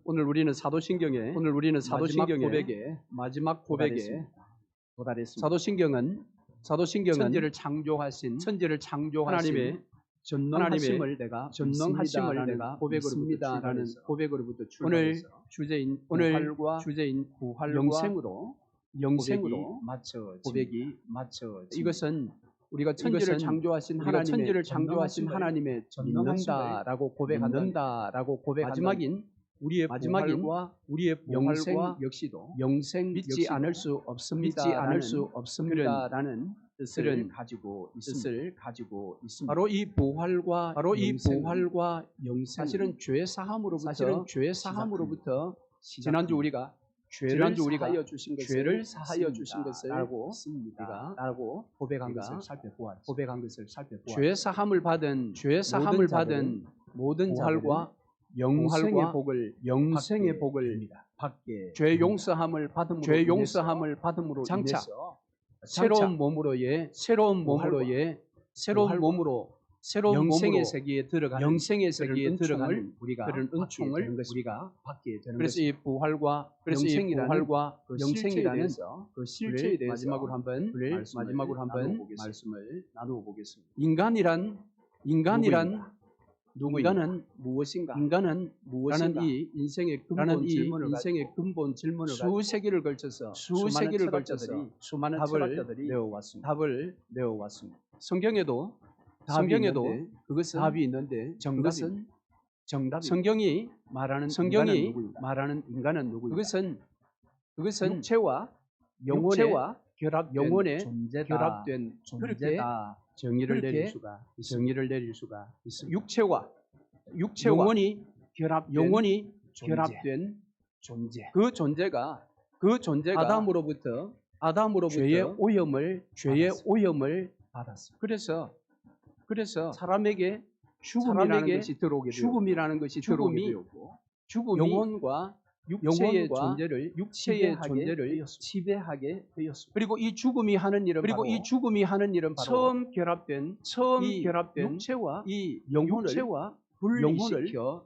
오늘 우리는 사도신경의 마지막 고백에 도달했습니다. 사도신경은 천지를 창조하신 하나님의 전능하심을 내가 고백으로부터 고백으로부터 오늘 출발해서 주제인 부활과 영생으로 고백이 맞춰 이것은 우리가 천지를 창조하신 하나님의 믿는다라고 고백하는 마지막인 우리의 부활과 영생 믿지 않을 수 없습니다라는 뜻을 가지고 있습니다. 바로 이 부활과 영생 사실은 죄 사함으로부터 지난주 우리가 죄를 사하여 주신 것을 라고 고백한 것을 살펴보았죠. 죄 사함을 받은 모든 부활과 영생의 복을 받게 죄 용서함을 받음으로 장차 인해서 새로운 몸으로의 영생의 세계에 들어가는 그런 은총을 우리가 받게 되는 그래서 이 부활과 영생이라는 그 실체에 대해서 마지막으로 한번 말씀을 나누어 보겠습니다. 인간은 무엇인가? 라는 이 인생의 근본 질문을 수세기를 걸쳐서 수많은 철학자들이 답을 내어왔습니다. 성경에도 그것은 답이 있는데 정답은 성경이 말하는 인간은 누구인가? 그것은 육체와 영혼의 결합된 존재다. 정의를 그렇게 내릴 수가 있습니다. 육체와 영혼이 결합된 존재. 그 존재가 아담으로부터 죄의 오염을 받았습니다. 그래서 사람에게 죽음이라는 것이 들어오게 되었고 영혼과 육체의 존재를 지배하게 되었습니다. 그리고 이 죽음이 하는 일은 바로 처음 결합된 육체와 이 영혼을 분리시켜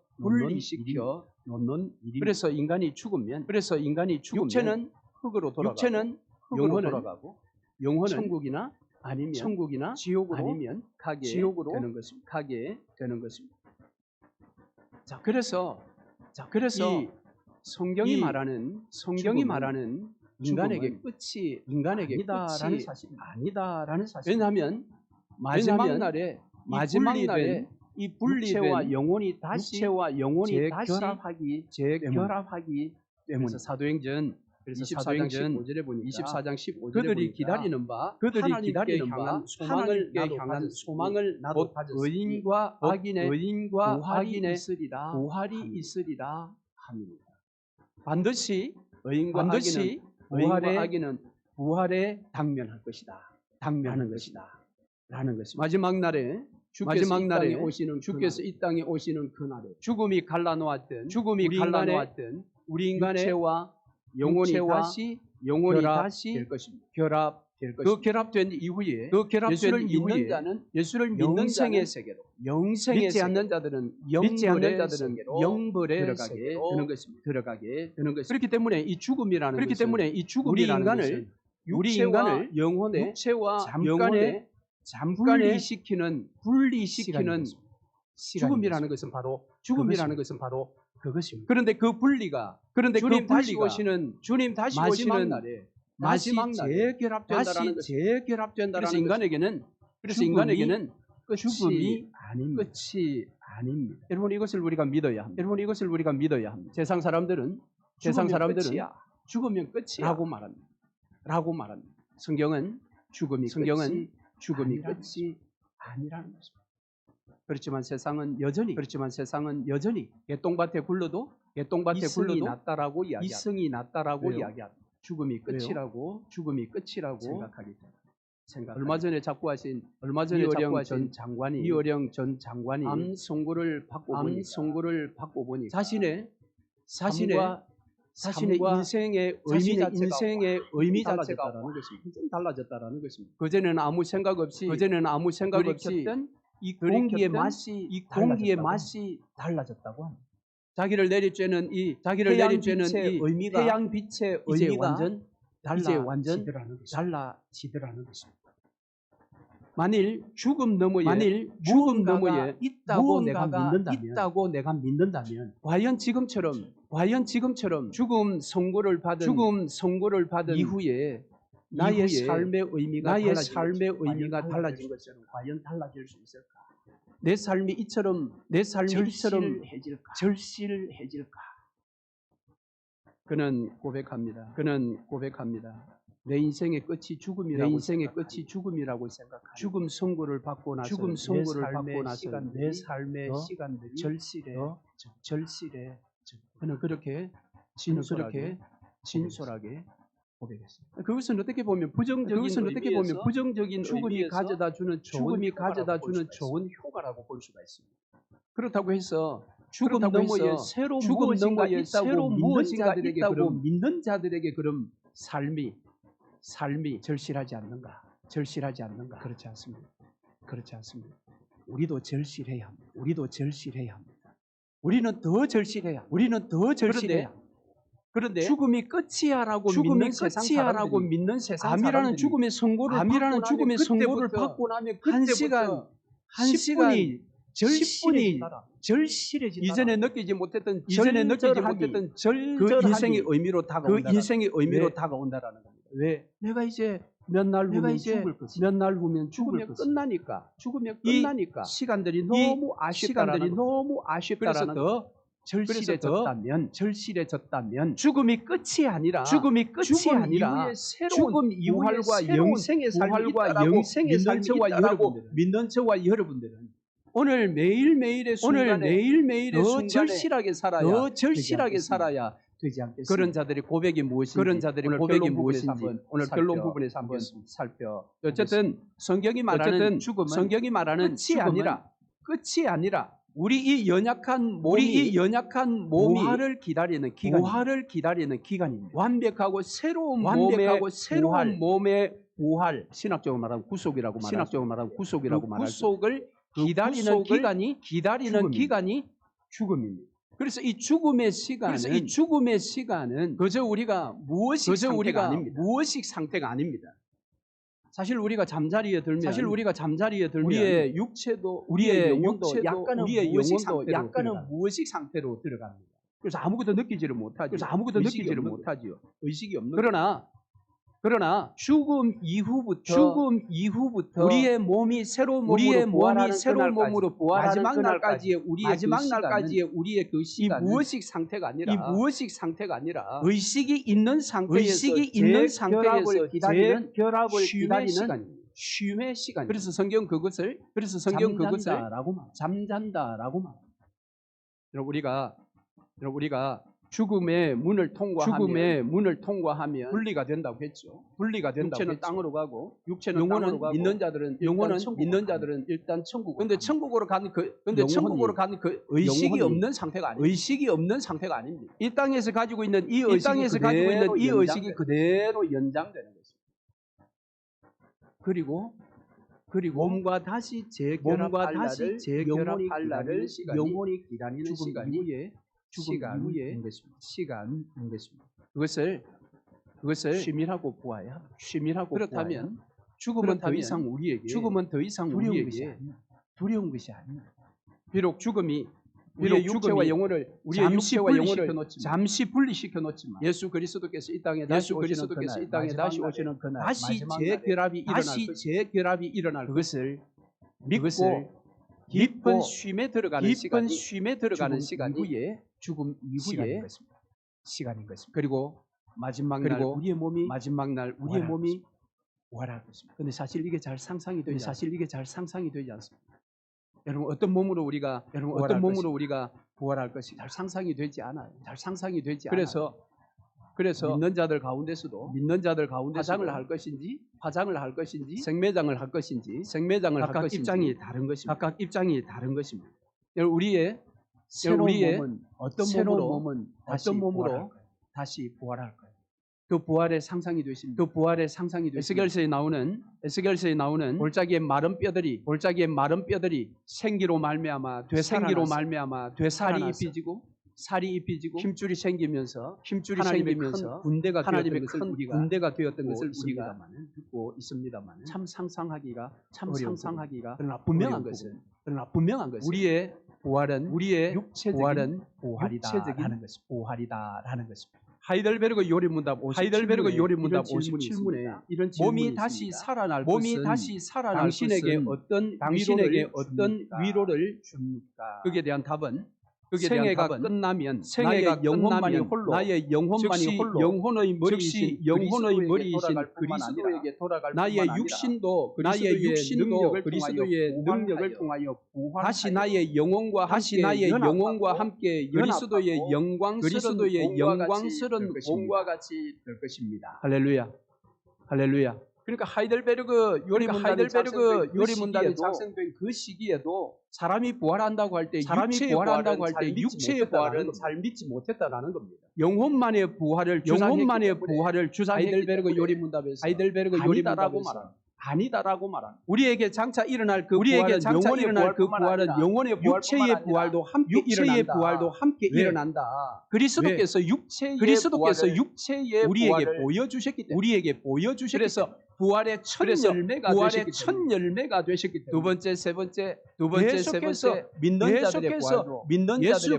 놓는 일입니다. 그래서 인간이 죽으면 육체는 흙으로 영혼은 돌아가고 천국이나 지옥으로 가게 되는 것입니다. 자, 그래서 이 성경이 말하는 인간에게 끝이 아니다라는 사실. 왜냐하면 마지막 날에 이 분리된 영혼이 다시 재결합하기 때문에 사도행전 24장 15절에 보니까 그들이 기다리는 바 하나님께 향한 소망을 나도 가졌으니 의인과 악인의 부활이 있으리라 합니다. 반드시 의인과 악인은 부활에 당면할 것이다. 라는 것입니다. 마지막 날에 주께서 이 땅에 오시는 그날에 죽음이 갈라놓았던 우리 인간의 영혼이 다시 될 것입니다. 결합될 것입니다. 그 결합된 이후에 예수를 믿는 자는 세계로 믿지 않는 자들은 영벌의 세계로 들어가게 되는 것입니다. 그렇기 때문에 이 죽음이라는 우리 인간을 육체와 영혼의 분리시키는 죽음이라는 것은 바로 그것입니다. 그런데 그 분리가 주님 다시 오시는 마지막 날에 재결합된다라는 것입니다. 그래서 인간에게는 죽음이 끝이 아닙니다. 여러분 이것을 우리가 믿어야 합니다. 세상 사람들은 죽으면 끝이라고 말합니다. 성경은 죽음이 끝이 아니라는 것입니다. 그렇지만 세상은 여전히 개똥밭에 굴러도 이승이 낫다라고 이야기합니다. 죽음이 끝이라고 생각하기 때문에. 얼마 전에 작고하신 이어령 전 장관이 암 선고를 받고 보니 자신의 인생의 의미 자체가 완전 달라졌다라는 것입니다. 그전에는 아무 생각 없이 들이켰던 이 공기의 맛이 달라졌다고 합니다. 자기를 내리쬐는 이 의미가 태양 빛의 이제 의미가 완전 달라지더라는 것입니다. 달라지더라는 것입니다. 만일 죽음 너머에 무언가가 있다고 내가 믿는다면 과연 지금처럼 죽음 선고를 받은 이후에 나의 삶의 의미가 달라진 것처럼 과연 달라질 수 있을까? 내 삶이 이처럼 절실해질까? 그는 고백합니다. 내 인생의 끝이 죽음이라고 생각합니다. 죽음 선고를 받고 나서 내 삶의 더 시간들이 절실해. 그는 그렇게 진솔하게 고백했습니다. 그것은 어떻게 보면 부정적인 죽음이 가져다 주는 좋은 효과라고 볼 수가 있습니다. 그렇다고 해서 죽음 너머에 새로 무엇인가 있다고 믿는 자들에게 그런 삶이 절실하지 않는가? 그렇지 않습니다. 우리도 절실해야 합니다. 우리는 더 절실해야 합니다. 그런데 죽음이 끝이야라고 믿는 세상 암이라는 죽음의 선고를 받고 나면 한 시간이 10분이 절실해진다. 이전에 느끼지 못했던 그 절절하기. 인생의 의미로 다가온다라는 겁니다. 왜? 내가 이제 몇 날 후면 이제 죽을 것이. 몇 날 후면 죽을 죽으면 것이. 끝나니까 이 시간들이 너무 너무 그래서 아쉽다라는 더 절실해졌다면 죽음이 끝이 아니라 이후에 죽음 이후과 영생의 삶이 있다라고 믿는 저와 여러분들은 오늘 매일매일의 순간에 더 절실하게 살아야 되지 않겠습니까? 그런 자들의 고백이 무엇인지 오늘 결론 부분에서 한번 살펴. 어쨌든 성경이 말하는 끝이 아니라 우리 이 연약한 몸이 부활을 기다리는 기간입니다. 완벽하고 새로운 몸의 부활, 신학적으로 말하면 구속이라고 말하죠. 구속을 기다리는 기간이 죽음입니다. 그래서 이 죽음의 시간은 그저 우리가 무의식 상태가 아닙니다. 사실 우리가 잠자리에 들면 우리의 육체도 약간은 무의식 상태로 들어갑니다. 그래서 아무것도 느끼지를 못하죠. 의식이 없는. 그러나 죽음 이후부터 우리의 몸이 새로운 몸으로 부활하는 그날까지의 우리의 그 시간은 이 무의식 상태가 아니라 의식이 있는 상태에서 기다리는 쉼의 시간. 그래서 성경 그것을 잠잔다라고 말합니다. 여러분 우리가 죽음의 문을 통과하면 분리가 된다고 했죠. 육체는 땅으로 가고 영혼은 믿는 자들은 일단 천국. 근데 천국으로 가는 그 의식이 없는 상태가 아닙니다. 이 땅에서 가지고 있는 이 의식이 그대로 연장되는 것입니다. 그리고 몸과 다시 재결합할 날을 영혼이 기다리는 시간인 것입니다. 그것을 쉼이라고 보아야. 그렇다면 죽음은 더 이상 우리에게 두려운 것이 아닙니다. 비록 우리의 육체와 영혼을 잠시 분리시켜 놓지만 예수 그리스도께서 이 땅에 다시 오시는 그날 다시 재결합이 일어날 것을 믿고 깊은 쉼에 들어가는 시간이 죽음 이후의 시간인 것입니다. 그리고 마지막 날 우리의 몸이 부활할 것입니다. 그런데 사실 이게 잘 상상이 되지 않습니다. 여러분 어떤 몸으로 우리가 부활할 것이 잘 상상이 되지 않아요. 그래서 믿는 자들 가운데서도 화장을 할 것인지 생매장을 할 것인지 각각 입장이 다른 것입니다. 여러분 우리의 새로운 몸은 어떤 몸으로 다시 부활할까요? 그 부활의 상상이 되십니다. 에스겔서에 나오는 골짜기의 마른 뼈들이 생기로 말미암아 되살이 입히지고 살이 입히지고 힘줄이 생기면서 하나님의 생기면서 큰 군대가 하나님의 되었던 것을 큰 우리가 군대가 되었던 것을 듣고 우리가 있습니다마는, 듣고 있습니다만 참 상상하기가 그러나 분명한 분명한 것은 것은 우리의 부활은 우리의 육체적인 부활은 부활이다라는 것입니다. 부활이다라는 것입니다. 하이델베르그 요리문답 57문에 이런 몸이 다시 살아날 몸이 것은 다시 살아날 당신에게 것은 어떤 당신에게 어떤 위로를 줍니까? 그에 대한 답은 생애가 끝나면 생애가 나의 영혼만이 끝나면 홀로 나의 영혼만이 즉시 홀로 영혼의 즉시 머리이신 영혼의 그리스도에게 머리이신 그리스도에게 돌아갈 나의 뿐만 아니라 육신도 나의 육신도 그리스도의 능력을 통하여 다시 나의 영혼과 다시 함께 나의 연합하고 영혼과 함께 그리스도의 연합하고 영광스러운 영광스러운 몸과 같이 될 것입니다. 할렐루야. 할렐루야. 그러니까 하이델베르그 요리문답이 작성된 그 시기에도 사람이 부활한다고 할 때 육체의 육체의 부활은 잘 믿지 못했다라는 겁니다. 영혼만의 부활을 주장했기 하이델베르그 때문에 요리문답에서 하이델베르그 아니다라고 요리문답에서 말합니다. 아니다라고 말합니다. 우리에게 장차 일어날 그 우리에게 부활은 장차 영혼의 일어날 그 부활은 부활은 영혼의 육체의 부활도 함께 육체의 일어난다. 부활도 함께 왜? 일어난다. 그리스도께서 육체의 육체의 우리에게 부활을 보여주셨기 때문에 우리에게 보여주셨기 그래서 때문에 부활의 첫 열매가 되셨기 때문에 두 번째, 세 번째, 두 번째, 세 계속해서 번째 믿는 자들의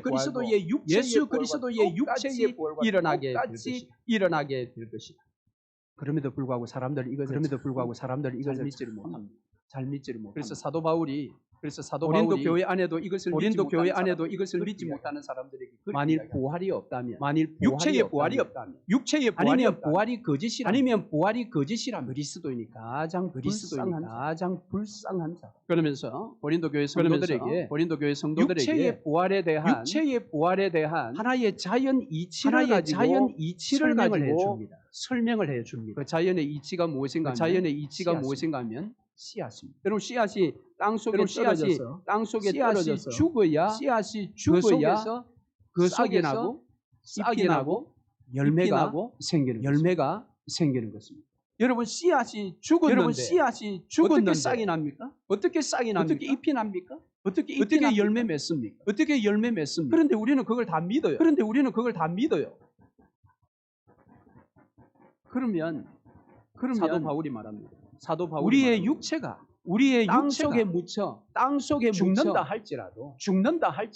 부활도 예수 그리스도의 육체의 부활과 일어나게 될 똑같이 것이다. 일어나게 될 것이다. 그럼에도 불구하고 사람들이 이것을 잘 믿지를 못합니다. 잘 믿지를 못합니다. 그래서 사도 바울이 고린도 교회 안에도 이것을 믿지 못하는 사람들에게 만일 부활이 없다면, 육체의 부활이 없다면, 아니면 부활이 거짓이라면, 그리스도인이 가장 불쌍한 사람. 그러면서 고린도 교회 성도들에게 육체의 부활에 대한 하나의 자연 이치를 가지고 설명을 해줍니다. 그 자연의 이치가 무엇인가 하면 씨앗입니다. 여러분, 씨앗이 땅 속에 떨어져서 죽어야 그 속에서 싹이 나고 싹이 나고 열매가 생기는 것입니다. 여러분, 씨앗이 죽었는데 어떻게 싹이 납니까? 어떻게 싹이 납니까? 어떻게 잎이 납니까? 어떻게 열매 맺습니까? 그런데 우리는 그걸 다 믿어요. 그러면 사도 바울이 말합니다. 우리의 육체가 땅 속에 묻혀 죽는다 할지라도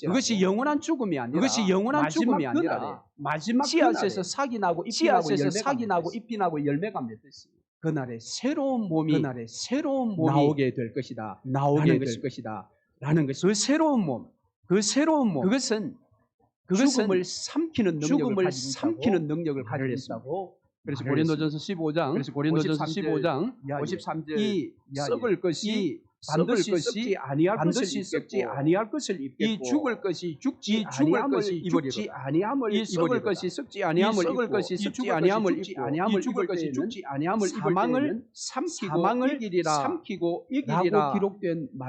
그것이 영원한 죽음이 아니라 마지막 씨앗에서 싹이 나고 잎이 나고 열매가 맺듯이 그날에 새로운 몸이 나오게 될 것이다. 라는 것이 그 새로운 몸 그것은 죽음을 삼키는 능력을 가지고 있다고. 그래서 고린도전서 15장 53절 이 썩을 것이 반드시 썩지 아니할 것을 입겠고 이 죽을 것이 죽지 아니함을 이 썩을 것이 썩지 아니함을 입고 이 죽을 것이 죽지 아니함을 사망을 삼키고 이기리라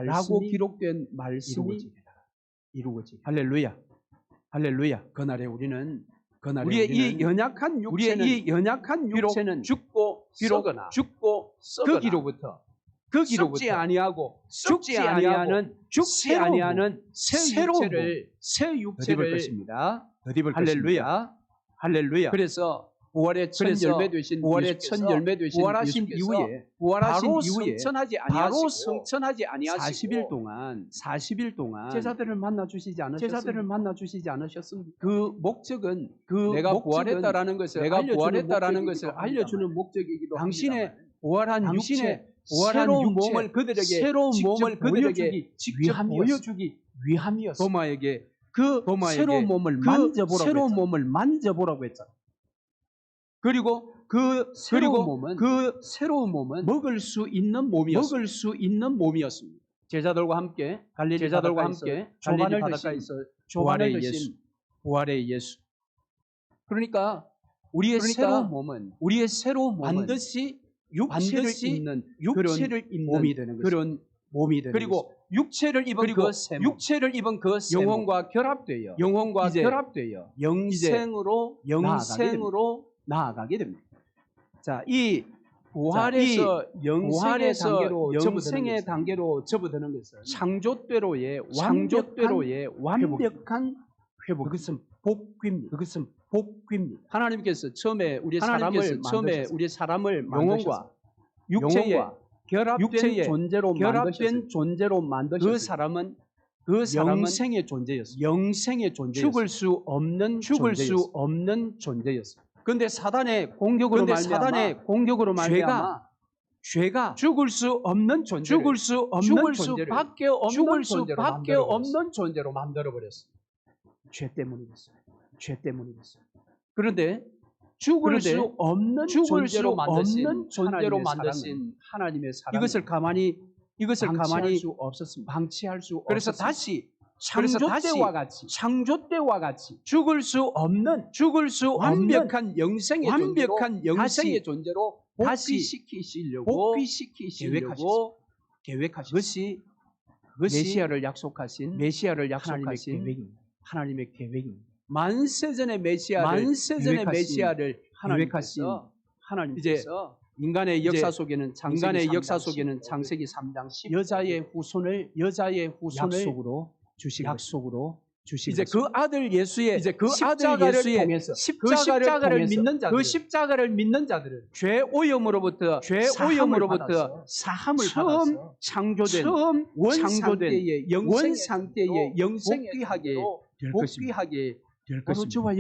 라고 기록된 말씀이 이루어지리라. 할렐루야. 그날에 우리는 우리의 이 연약한 육체는 죽고 썩거나 썩지 아니하고 죽지 아니하는 새 육체를 얻을 것입니다. 할렐루야. 그래서 부활의 첫 열매 되신 부활하신 이후에 바로 성천하지 아니하시고 40일 동안 제자들을 만나 주시지 않으셨습니까? 그 목적은 내가 부활했다라는 것을 알려주는 목적이기도 당신의 합니다만 부활한 육체 새로운 몸을 그들에게 직접 보여주기 위함이었습니다. 도마에게 새로운 몸을 만져보라고 했잖아요. 그리고 그 새로운 몸은 먹을 수 있는 몸이었습니다. 제자들과 함께 갈릴리 바닷가에서 부활의 예수. 그러니까 우리의 새로운 몸은 반드시 육체를 입는 몸이 되는 그런 몸이 되는 그리고 육체를 입은 그 영혼과 결합되어 영생으로 나아가게 됩니다. 자, 이 부활에서 영생의 단계로 접어드는 것은 창조대로의 완벽한 회복. 그것은 복귀입니다. 그것은 복귀입니다. 하나님께서 처음에 우리 하나님께서 사람을 영혼과 육체의 결합된 존재로 만드셨어요. 그 사람은 영생의 존재였어요. 영생의 존재였어요. 죽을 수 없는 존재였어요. 그런데 사단의 공격으로 말미암아 죄가 죽을 수 없는 존재를 죽을 수밖에 없는 존재로 만들어 버렸어요. 죄 때문이겠어요. 그런데 죽을 수 없는 존재로 만드신 하나님의 사랑 이것을 가만히 방치할 수 그래서 없었습니다. 다시 창조 때와 같이 죽을 수 없는 완벽한 영생의 존재로 복귀시키시려고 계획하셨어요. 그것이 메시아를 약속하신 하나님의 계획입니다. 만세전의 메시아를 하나님께서 인간의 역사 속에는 창세기 3장 10절 여자의 후손을 약속으로 주시고 이제 그 아들 예수의 십자가를 믿는 자들은 죄 오염으로부터 사함을 처음 창조된 원 상태의 영생에 복귀하게 될 바로 것입니다. 저와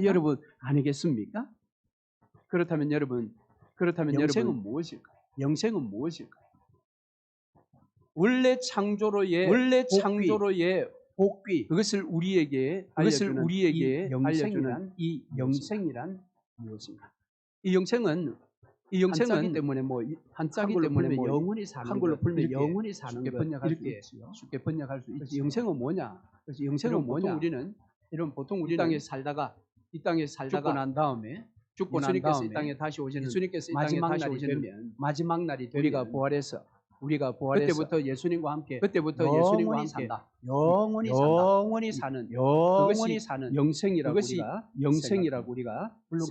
여러분 아니겠습니까? 그렇다면 여러분 영생은 무엇일까요? 원래 창조로의 복귀 그것을 우리에게 알려주는 이 영생이란 무엇인가? 이 영생은 한자기 때문에 영원히 사는 한글로 풀면 이렇게 영원히 사는 쉽게 것, 번역할 이렇게 수 있지요. 쉽게 번역할 수 있지. 영생은 뭐냐? 영생은 뭐냐? 보통 이 우리는 땅에 살다가 죽고 난 다음에 예수님께서 이 땅에 다시 오시는 마지막 날이 되면 우리가 부활해서 그때부터 예수님과 함께 영원히 사는 영생이라고 그것이 영생이라고 우리가 물론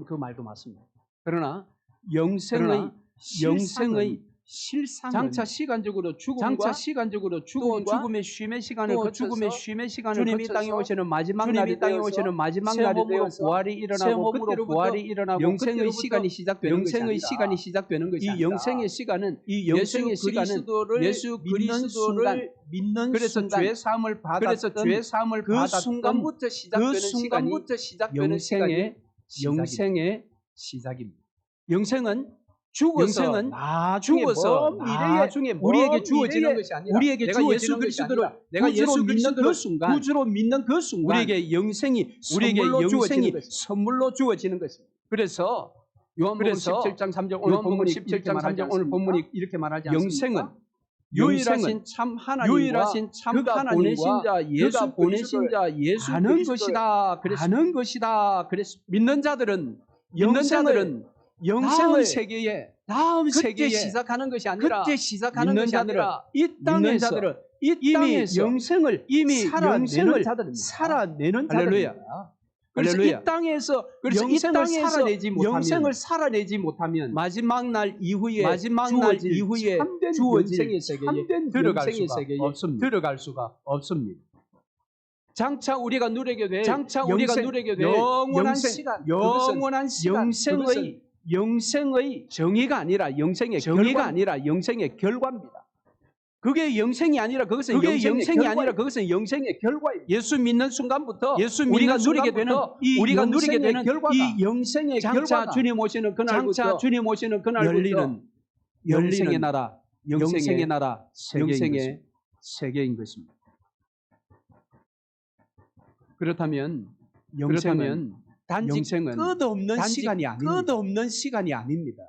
그 말도 맞습니다. 그러나 영생의 실상은 장차 시간적으로 죽음과 또 죽음의 쉼의 시간을 거쳐서 주님이 땅에 오시는 마지막 날이 되어서 부활이 일어나고 그때로 부활이 일어나고 영생의 시간이 시작되는 것이 이 영생의 시간은 예수 그리스도를 믿는 그래서 순간 죄 사함을 받았던 그 순간부터 시작되는 시간이 영생의 시작입니다. 영생은 나중에 우리에게 주어지는 것이 아니라 내가 예수 그리스도를 구주로 믿는 그 순간 우리에게 영생이 선물로 주어지는 것입니다. 그래서 요한복음 17장 3절 오늘 본문이 이렇게 말하지 영생은 않습니까? 유일하신 참 하나님과 그가 보내신 자 예수 아는 것이다. 그랬습니다. 믿는 자들은 영생을 다음 세계에 시작하는 것이 아니라 믿는 자들은 이 땅에서 이미 영생을 살아내는 할렐루야. 그래서 할렐루야. 이 땅에서 영생을 살아내지 못하면 마지막 날 이후에 주어질 참된 들어갈 영생의 수가 세계에 없습니다. 들어갈 수가 없습니다. 장차 우리가 누리게 될 영원한 시간, 영생의 정의가 아니라 영생의 결과입니다. 그게 영생이 아니라 그것은 영생의 결과입니다. 예수 믿는 순간부터 우리가 누리게 되는 이 영생의 장차 주님 오시는 그날부터 열리는 나라, 영생의 나라, 영생의 세계인 것입니다. 그렇다면 단지 영생은 끝없는 시간이 아닙니다.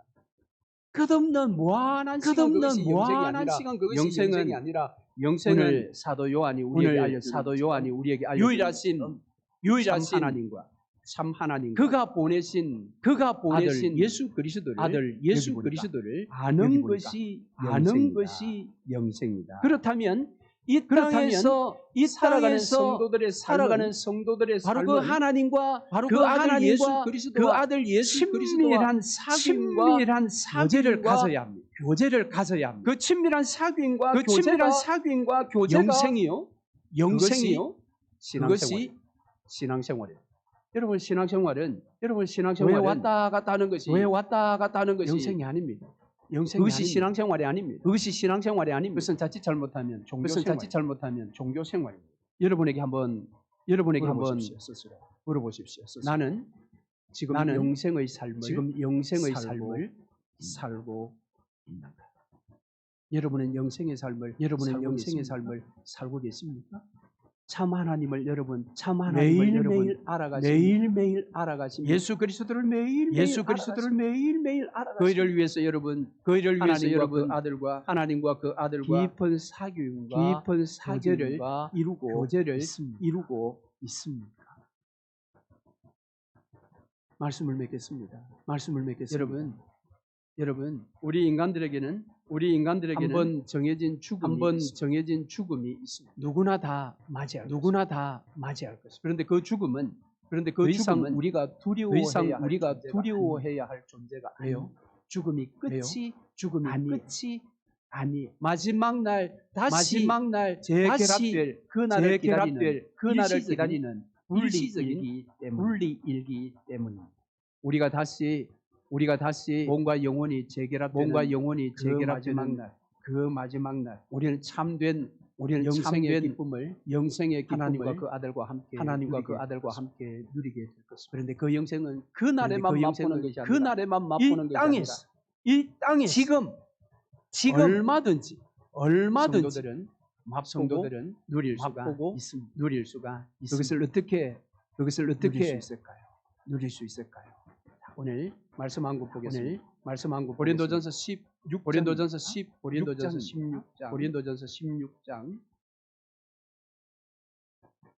끝없는 무한한 시간 그것이 영생이 아니라 오늘 사도 요한이 우리에게 알려준 유일하신 참 하나님과 그가 보내신 아들 예수 그리스도를 아는 것이 영생이다. 그렇다면 이 땅에서 살아가는 성도들의 바로 삶은 그 하나님과 그 아들 예수 그리스도와 친밀한 교제를 가져야 합니다. 그 친밀한 사귐과 교제가 영생이요. 그것이 신앙생활이에요. 여러분 신앙생활은 왜 왔다 갔다 하는 것이 영생이 아닙니다. 그것이 신앙생활이 아닙니다. 그것이 신앙생활이 아닙니다. 그것은 자칫 잘못하면 종교생활입니다. 여러분에게 한번 스스로 물어보십시오. 나는 지금 영생의 삶을 살고 있는가? 여러분은 영생의 삶을 살고 계십니까? 참 하나님을 여러분 매일매일 알아가십니다. 예수 그리스도를 매일매일 알아가십니다. 그이를 위해서 여러분 하나님과 그 아들과 깊은 사귐과 교제를 이루고 있습니다. 말씀을 맺겠습니다. 여러분 우리 인간들에게는 한번 정해진 죽음이 있습니다. 누구나 다 맞이할 것입니다. 그런데 그 죽음은 더 이상 우리가 두려워해야 할 존재가 아니에요. 죽음이 끝이 아니 마지막 날 재결합될 그날을 기다리는 분리일기 때문입니다. 우리가 다시 몸과 영혼이 재결합되는 그 마지막 날 우리는 참된 영생의 기쁨을 하나님과 그 아들과 함께 누리게 될 것입니다. 그런데 그 영생은 그날에만 맛보는 것이 아니라 이 땅에 지금 얼마든지 성도들은 누릴 수가 있습니다. 그것을 어떻게 누릴 수 있을까요? 오늘 말씀 한 국 보겠습니다.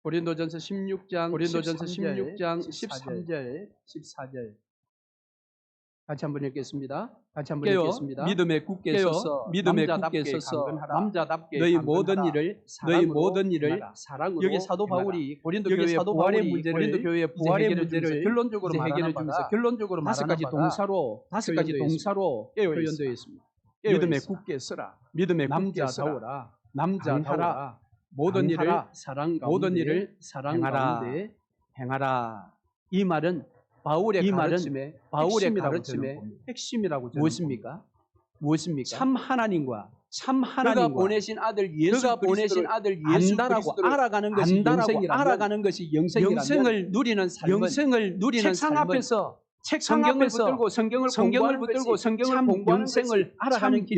고린도전서 16장 13절 같이 한번 읽겠습니다. 믿음에 굳게 서서 남자답게 너희 모든 일을 사랑으로 여기 사도 바울이 고린도 교회의 부활의 문제를 결론적으로 해결해 주면서 다섯 가지 동사로 표현되어 있습니다. 믿음에 굳게 서라. 남자다워라. 모든 일을 사랑 가운데 행하라. 이 말은 바울의 가르침의 핵심이라고 무엇입니까? 참 하나님과 그가 보내신 아들 예수 그리스도를 알아가는 것이 영생을 누리는 책상 앞에서 성경을 붙들고 성경을 공부하는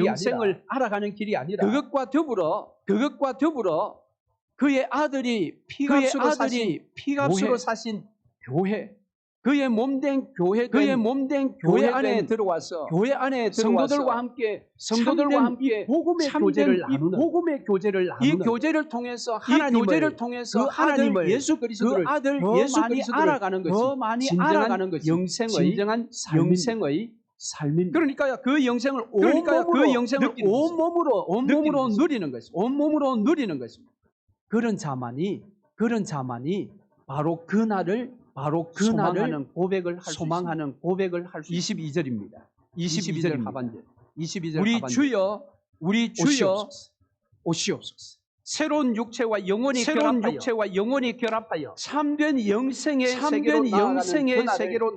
영생을 알아가는 길이 아니라 그것과 더불어 그의 아들이 피값으로 사신 교회 그의 몸된 교회 안에 들어와서 성도들과 함께 복음의 교제를 나누는 이 교제를 통해서 하나님을 예수 그리스도를 알아가는 것이 진정한 영생의 삶입니다. 그러니까 그 영생을 온몸으로 누리는 것입니다. 그런 자만이 바로 그날을 소망하는 고백을 할 수 22절입니다. 22절 하반절. 우리 주여 오시옵소서. 새로운 육체와 영혼이 결합하여 참된 영생의 세계로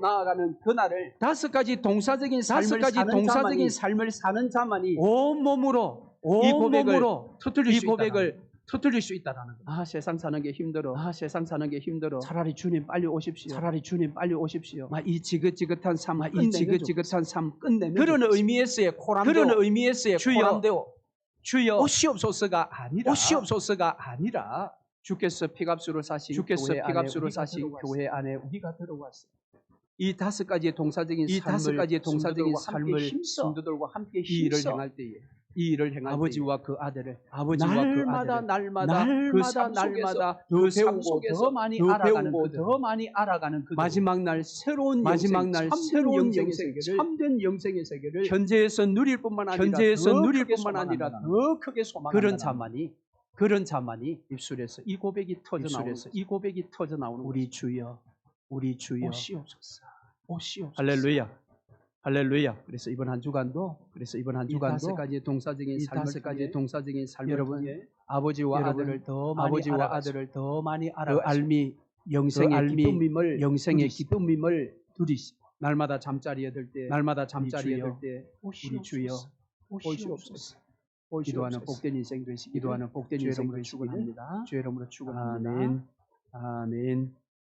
나아가는 그날을 다섯 가지 동사적인 삶을 사는 자만이 온몸으로 이 고백을 터뜨릴 수 있다라는 거예요. 세상 사는 게 힘들어. 차라리 주님 빨리 오십시오. 이 지긋지긋한 삶 끝내면 그런 의미에서의 코람데오. 주여 오시옵소서가 아니라 주께서 피값으로 사신 교회 안에 우리가 들어왔어요. 이 다섯 가지의 동사적인 삶을 성도들과 함께 이 일을 행할 때에 아버지와 그 아들을 날마다 그 삶 속에서 더 많이 알아가는 그 마지막 날 새로운 참된 영생의 세계를 현재에서 누릴 뿐만 아니라 더 크게 소망하는 그런 자만이 입술에서 이 고백이 터져 나오는 우리 주여 오시옵소서. 할렐루야. 그래서 이번 한 주간도 이 다섯 가지의 동사적인 삶을 여러분 아버지와 여러분을 더 많이 아버지와 알아가시고 아들을 더 많이 그 알아가시고 알미 영생의 기쁨임을 영생의 누리시고 기쁨임을 누리시고 날마다 잠자리에 들 때 주여, 우리 주여 오시옵소서. 기도하는 복된 인생 되시기를 기도하는 복된 주의 인생 이름으로 되시기를 축원합니다. 주의 이름으로 축원합니다. 아멘. 아멘.